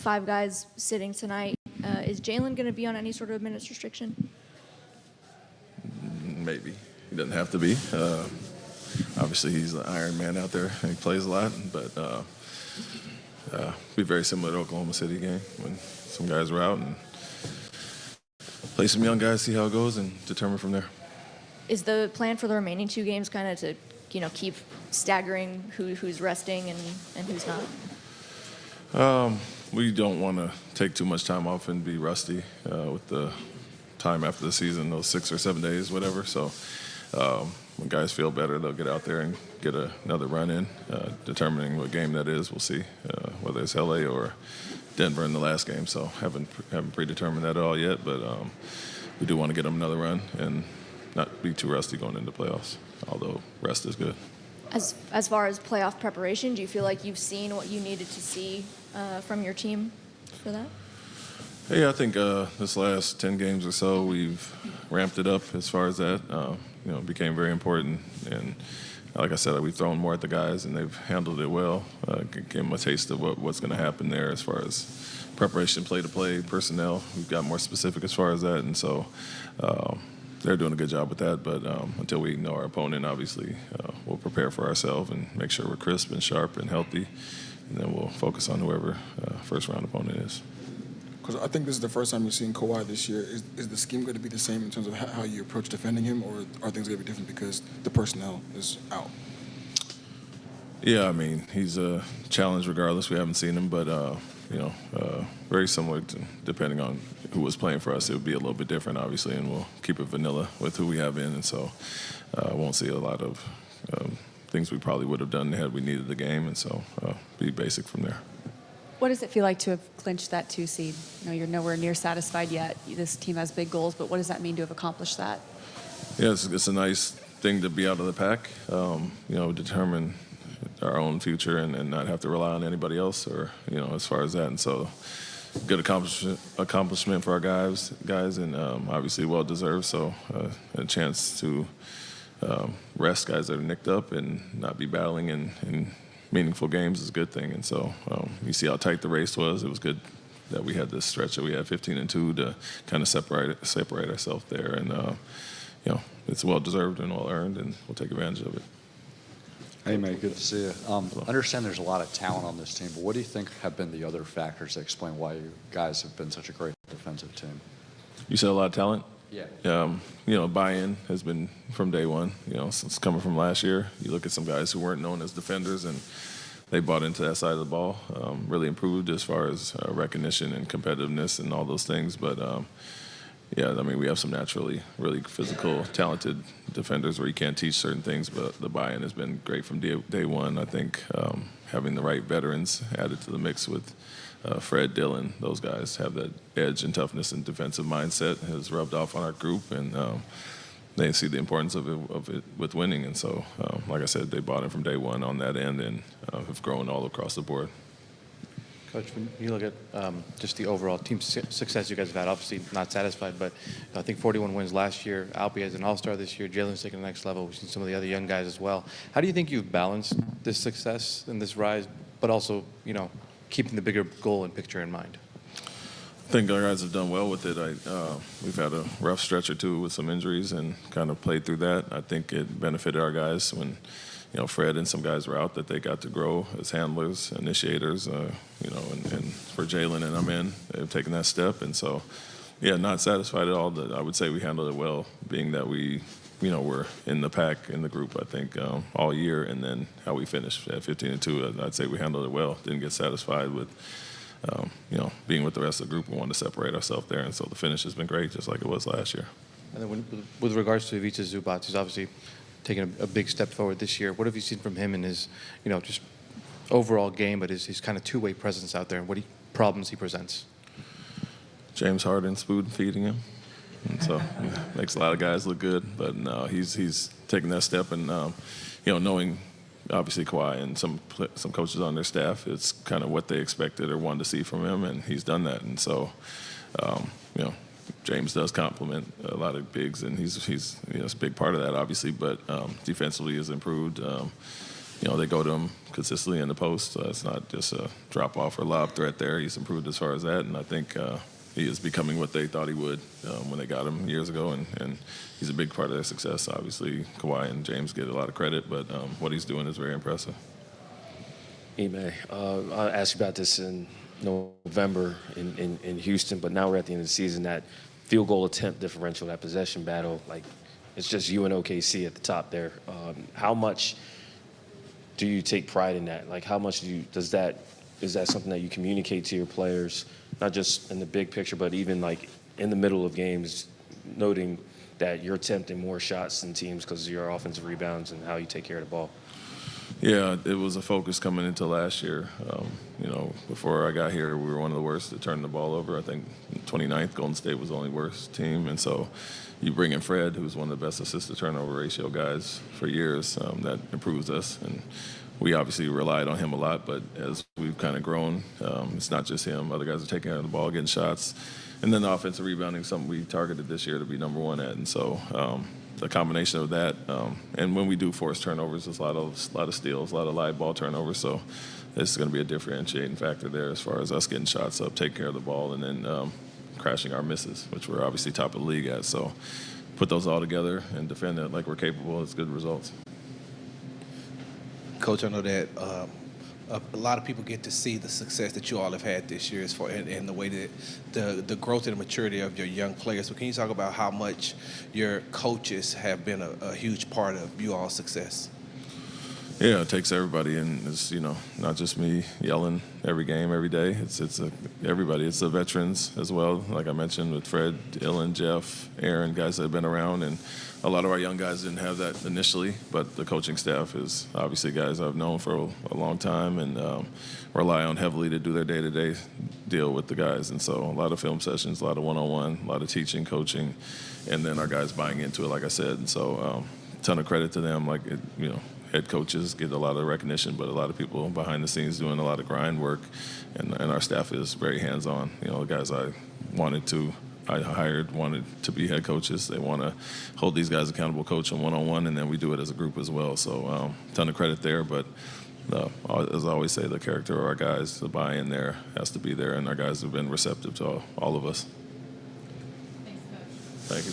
5 guys sitting tonight. Is Jalen going to be on any sort of minutes restriction? Maybe. He doesn't have to be. Obviously, he's an Iron Man out there, and he plays a lot. But be very similar to Oklahoma City game when some guys were out, and play some young guys, see how it goes, and determine from there. Is the plan for the remaining 2 games kind of to, keep staggering who's resting and who's not? We don't want to take too much time off and be rusty with the time after the season, those 6 or 7 days, whatever. So when guys feel better, they'll get out there and get another run in. Determining what game that is, we'll see, whether it's LA or Denver in the last game. So haven't predetermined that at all yet, but we do want to get them another run and not be too rusty going into playoffs, although rest is good. As far as playoff preparation, do you feel like you've seen what you needed to see from your team for that? Yeah, I think this last 10 games or so, we've ramped it up as far as that. It became very important. And like I said, we've thrown more at the guys, and they've handled it well. Gave them a taste of what's going to happen there as far as preparation, play-to-play, personnel. We've got more specific as far as that. And so they're doing a good job with that. But until we know our opponent, obviously, we'll prepare for ourselves and make sure we're crisp and sharp and healthy. And then we'll focus on whoever first-round opponent is. Because I think this is the first time you're seeing Kawhi this year. Is the scheme going to be the same in terms of how you approach defending him, or are things going to be different because the personnel is out? Yeah, I mean, he's a challenge regardless. We haven't seen him, but, very similar to, depending on who was playing for us. It would be a little bit different, obviously, and we'll keep it vanilla with who we have in. And so won't see a lot of things we probably would have done had we needed the game. And so be basic from there. What does it feel like to have clinched that 2 seed? You're nowhere near satisfied yet. This team has big goals, but what does that mean to have accomplished that? Yeah, it's a nice thing to be out of the pack, determine our own future and not have to rely on anybody else or, as far as that. And so good accomplishment for our guys and obviously well-deserved. So a chance to rest guys that are nicked up and not be battling in meaningful games is a good thing. And so you see how tight the race was. It was good that we had this stretch that we had 15-2 to kind of separate ourselves there. And, it's well-deserved and well-earned, and we'll take advantage of it. Hey, mate, good to see you. I understand there's a lot of talent on this team, but what do you think have been the other factors that explain why you guys have been such a great defensive team? You said a lot of talent? Yeah. Buy-in has been from day one, since coming from last year. You look at some guys who weren't known as defenders, and they bought into that side of the ball, really improved as far as recognition and competitiveness and all those things. But, we have some naturally really physical, talented defenders where you can't teach certain things, but the buy-in has been great from day one. I think having the right veterans added to the mix with Fred, Dylan, those guys have that edge and toughness and defensive mindset has rubbed off on our group, and they see the importance of it with winning. And so, like I said, they bought in from day one on that end and have grown all across the board. Coach, when you look at just the overall team success you guys have had, obviously not satisfied, but I think 41 wins last year. Alperen is an all-star this year. Jalen's taking the next level. We've seen some of the other young guys as well. How do you think you've balanced this success and this rise, but also, keeping the bigger goal and picture in mind? I think our guys have done well with it. We've had a rough stretch or two with some injuries and kind of played through that. I think it benefited our guys when, Fred and some guys were out, that they got to grow as handlers, initiators, and for Jalen and I'm in, they've taken that step. And so, not satisfied at all. I would say we handled it well, being that we, we're in the pack in the group, I think, all year. And then how we finished at 15-2, I'd say we handled it well. Didn't get satisfied with, being with the rest of the group. We wanted to separate ourselves there. And so the finish has been great, just like it was last year. And then with regards to Ivica Zubac, he's obviously taken a big step forward this year. What have you seen from him in his, just overall game, but his kind of two-way presence out there, and what problems he presents? James Harden spoon feeding him. And so makes a lot of guys look good, but no, he's taking that step, and knowing obviously Kawhi and some coaches on their staff, it's kind of what they expected or wanted to see from him, and he's done that. And so, James does complement a lot of bigs, and he's a big part of that, obviously. But defensively has improved. they go to him consistently in the post. It's not just a drop-off or lob threat there. He's improved as far as that, and I think he is becoming what they thought he would when they got him years ago, and he's a big part of their success. Obviously, Kawhi and James get a lot of credit, but what he's doing is very impressive. Ime, I asked you about this in November in Houston, but now we're at the end of the season. That field goal attempt differential, that possession battle, like it's just you and OKC at the top there. How much do you take pride in that? Like, how much is that something that you communicate to your players, not just in the big picture, but even like in the middle of games, noting that you're attempting more shots than teams because of your offensive rebounds and how you take care of the ball? Yeah, it was a focus coming into last year. Before I got here, we were one of the worst to turn the ball over. I think 29th, Golden State was the only worst team. And so you bring in Fred, who's one of the best assist-to-turnover ratio guys for years. That improves us. And we obviously relied on him a lot, but as we've kind of grown, it's not just him. Other guys are taking care of the ball, getting shots. And then the offensive rebounding, something we targeted this year to be number one at. And so the combination of that, and when we do force turnovers, there's a lot of steals, a lot of live ball turnovers. So this is going to be a differentiating factor there as far as us getting shots up, taking care of the ball, and then crashing our misses, which we're obviously top of the league at. So put those all together and defend it like we're capable. It's good results. Coach, I know that a lot of people get to see the success that you all have had this year as far and the way that the growth and the maturity of your young players. So can you talk about how much your coaches have been a huge part of you all's success? Yeah, it takes everybody, and it's not just me yelling every game, every day. It's everybody. It's the veterans as well, like I mentioned with Fred, Dylan, Jeff, Aaron, guys that have been around, and a lot of our young guys didn't have that initially. But the coaching staff is obviously guys I've known for a long time, and rely on heavily to do their day-to-day deal with the guys. And so a lot of film sessions, a lot of one-on-one, a lot of teaching, coaching, and then our guys buying into it, like I said. And so ton of credit to them. Head coaches get a lot of recognition, but a lot of people behind the scenes doing a lot of grind work, and our staff is very hands-on. The guys I hired wanted to be head coaches. They want to hold these guys accountable, coach them one-on-one, and then we do it as a group as well. So ton of credit there, but as I always say, the character of our guys, the buy-in there has to be there, and our guys have been receptive to all of us. Thanks, Coach. Thank you.